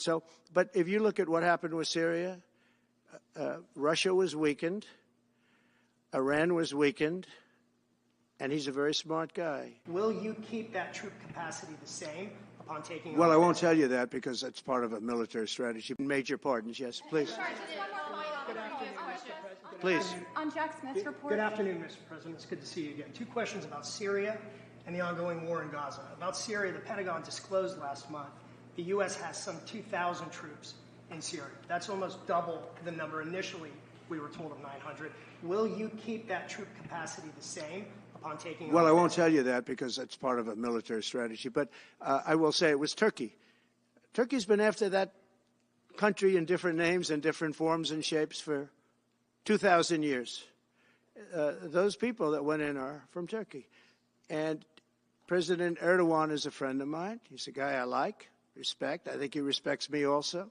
So, but if you look at what happened with Syria, Russia was weakened, Iran was weakened, and he's a very smart guy. Will you keep that troop capacity the same upon taking Well, I won't tell you that because that's part of a military strategy. Major pardons, yes, please. Sorry, just one more follow-up. Please. On Jack Smith's report. Good afternoon, Mr. President. It's good to see you again. Two questions about Syria and the ongoing war in Gaza. About Syria, the Pentagon disclosed last month the U.S. has some 2,000 troops in Syria. That's almost double the number initially we were told of 900. Will you keep that troop capacity the same upon taking Well, I won't tell you that because that's part of a military strategy. But I will say it was Turkey. Turkey's been after that country in different names and different forms and shapes for 2,000 years. Those people that went in are from Turkey. And President Erdogan is a friend of mine. He's a guy I like, respect. I think he respects me also.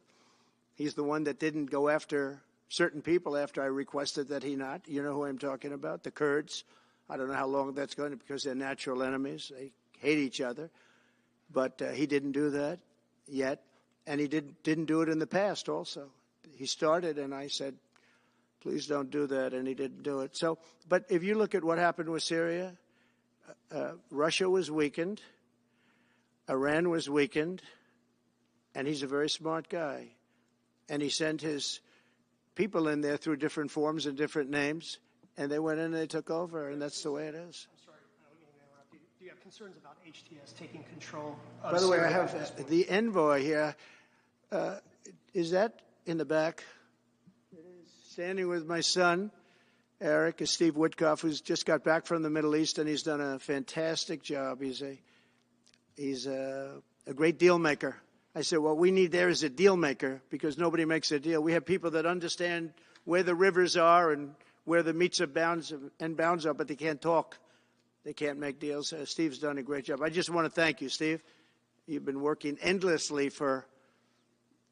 He's the one that didn't go after certain people after I requested that he not. You know who I'm talking about, the Kurds. I don't know how long that's going to, because they're natural enemies. They hate each other. But he didn't do that yet. And he didn't do it in the past also. He started, and I said, please don't do that, and he didn't do it. So, but if you look at what happened with Syria, Russia was weakened, Iran was weakened, and he's a very smart guy. And he sent his people in there through different forms and different names, and they went in and they took over, and that's the way it is. I'm sorry, I don't mean to interrupt you. Do you have concerns about HTS taking control of By the way, Syria I have the envoy here. Is that in the back? Standing with my son, Eric, is Steve Woodcoff, who's just got back from the Middle East, and he's done a fantastic job. He's a great deal maker. I said, what we need there is a deal maker, because nobody makes a deal. We have people that understand where the rivers are and where the meets and bounds are, but they can't talk. They can't make deals. Steve's done a great job. I just want to thank you, Steve. You've been working endlessly for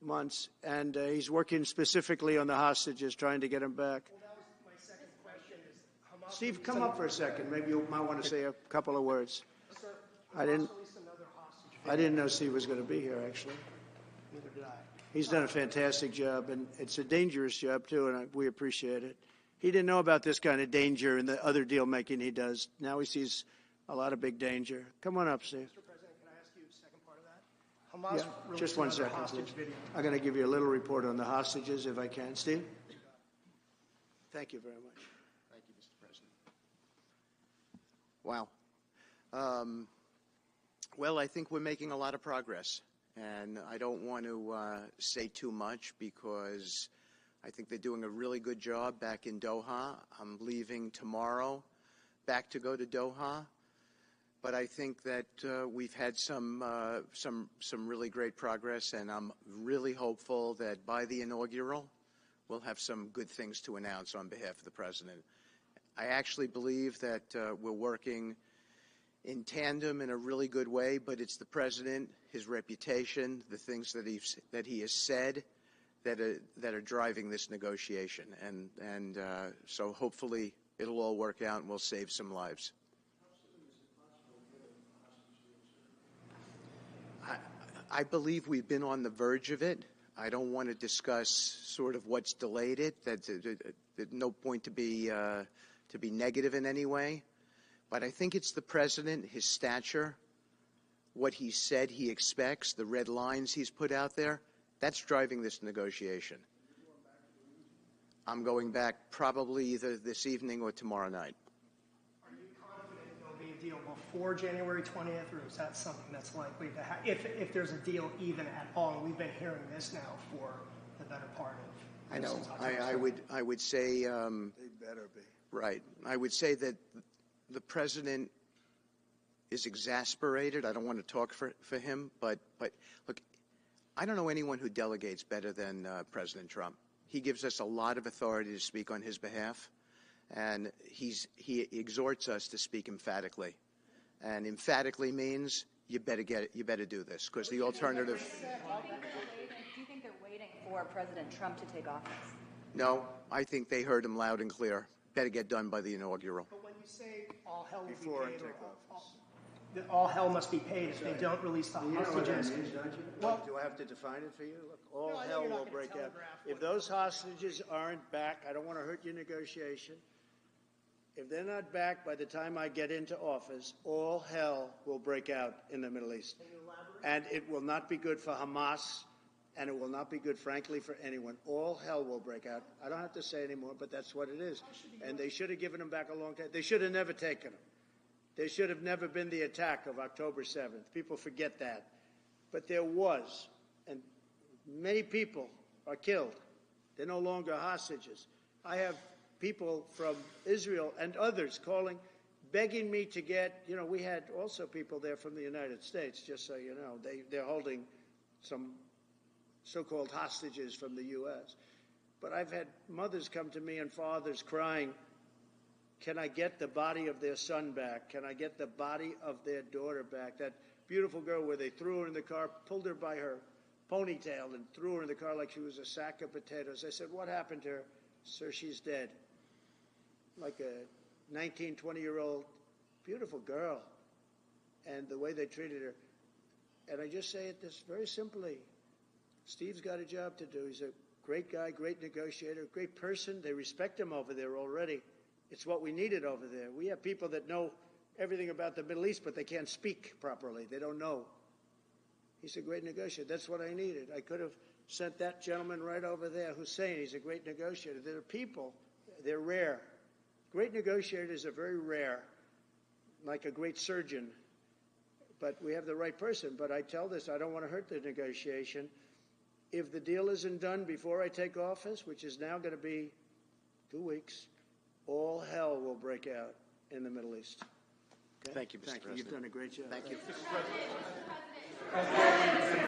months, and he's working specifically on the hostages, trying to get them back. Well, that was my second question. Is Hamas Steve, come up for a second. Maybe you might want to say a couple of words. Sir, I didn't released another hostage. I didn't know Steve was going to be here, actually. Neither did I. He's done a fantastic job, and it's a dangerous job, too, and we appreciate it. He didn't know about this kind of danger and the other deal-making he does. Now he sees a lot of big danger. Come on up, Steve. Mr. President, can I ask you a second part of that? Hamas released Just one another second, hostage please. video. I'm going to give you a little report on the hostages, if I can. Steve? Thank you very much. Thank you, Mr. President. Wow. Well, I think we're making a lot of progress, and I don't want to say too much because I think they're doing a really good job back in Doha. I'm leaving tomorrow back to go to Doha, but I think that we've had some really great progress, and I'm really hopeful that by the inaugural, we'll have some good things to announce on behalf of the President. I actually believe that we're working in tandem in a really good way, but it's the President, his reputation, the things that he has said that are driving this negotiation, and so hopefully it'll all work out and we'll save some lives. I believe we've been on the verge of it. I don't want to discuss sort of what's delayed it. There's no point to be negative in any way. But I think it's the President, his stature, what he said he expects, the red lines he's put out there, that's driving this negotiation. I'm going back probably either this evening or tomorrow night. Are you confident there'll be a deal before January 20th, or is that something that's likely to happen, if there's a deal even at all? And we've been hearing this now for the better part of... I know. I would say... They better be. Right. I would say that the President is exasperated. I don't want to talk for him, but look, I don't know anyone who delegates better than President Trump. He gives us a lot of authority to speak on his behalf, and he exhorts us to speak emphatically. And emphatically means you better get it, you better do this, because the alternative... Do you think they're waiting for President Trump to take office? No, I think they heard him loud and clear. Better get done by the inaugural. But when you say all hell will Before be paid, I take office. that all hell must be paid if they don't release the You know what that hostages. means, don't you? Well- Do I have to define it for you? Look, all No, I know hell you're not will gonna break out. telegraph If what- those hostages aren't back, I don't want to hurt your negotiation. If they're not back by the time I get into office, all hell will break out in the Middle East. And it will not be good for Hamas, and it will not be good, frankly, for anyone. All hell will break out. I don't have to say anymore, but that's what it is. And they should have given them back a long time. They should have never taken them. There should have never been the attack of October 7th. People forget that. But there was, and many people are killed. They're no longer hostages. I have people from Israel and others calling, begging me to get, we had also people there from the United States, just so you know. They're holding some so-called hostages from the U.S. But I've had mothers come to me and fathers crying, can I get the body of their son back? Can I get the body of their daughter back? That beautiful girl where they threw her in the car, pulled her by her ponytail and threw her in the car like she was a sack of potatoes. I said, what happened to her? Sir, she's dead. Like a 19, 20-year-old beautiful girl. And the way they treated her. And I just say it this very simply. Steve's got a job to do. He's a great guy, great negotiator, great person. They respect him over there already. It's what we needed over there. We have people that know everything about the Middle East, but they can't speak properly. They don't know. He's a great negotiator. That's what I needed. I could have sent that gentleman right over there, Hussein. He's a great negotiator. There are people, they're rare. Great negotiators are very rare, like a great surgeon. But we have the right person. But I tell this, I don't want to hurt the negotiation. If the deal isn't done before I take office, which is now going to be 2 weeks, all hell will break out in the Middle East. Okay? Thank you, Mr. Thank you. President. You've done a great job. Thank you. President.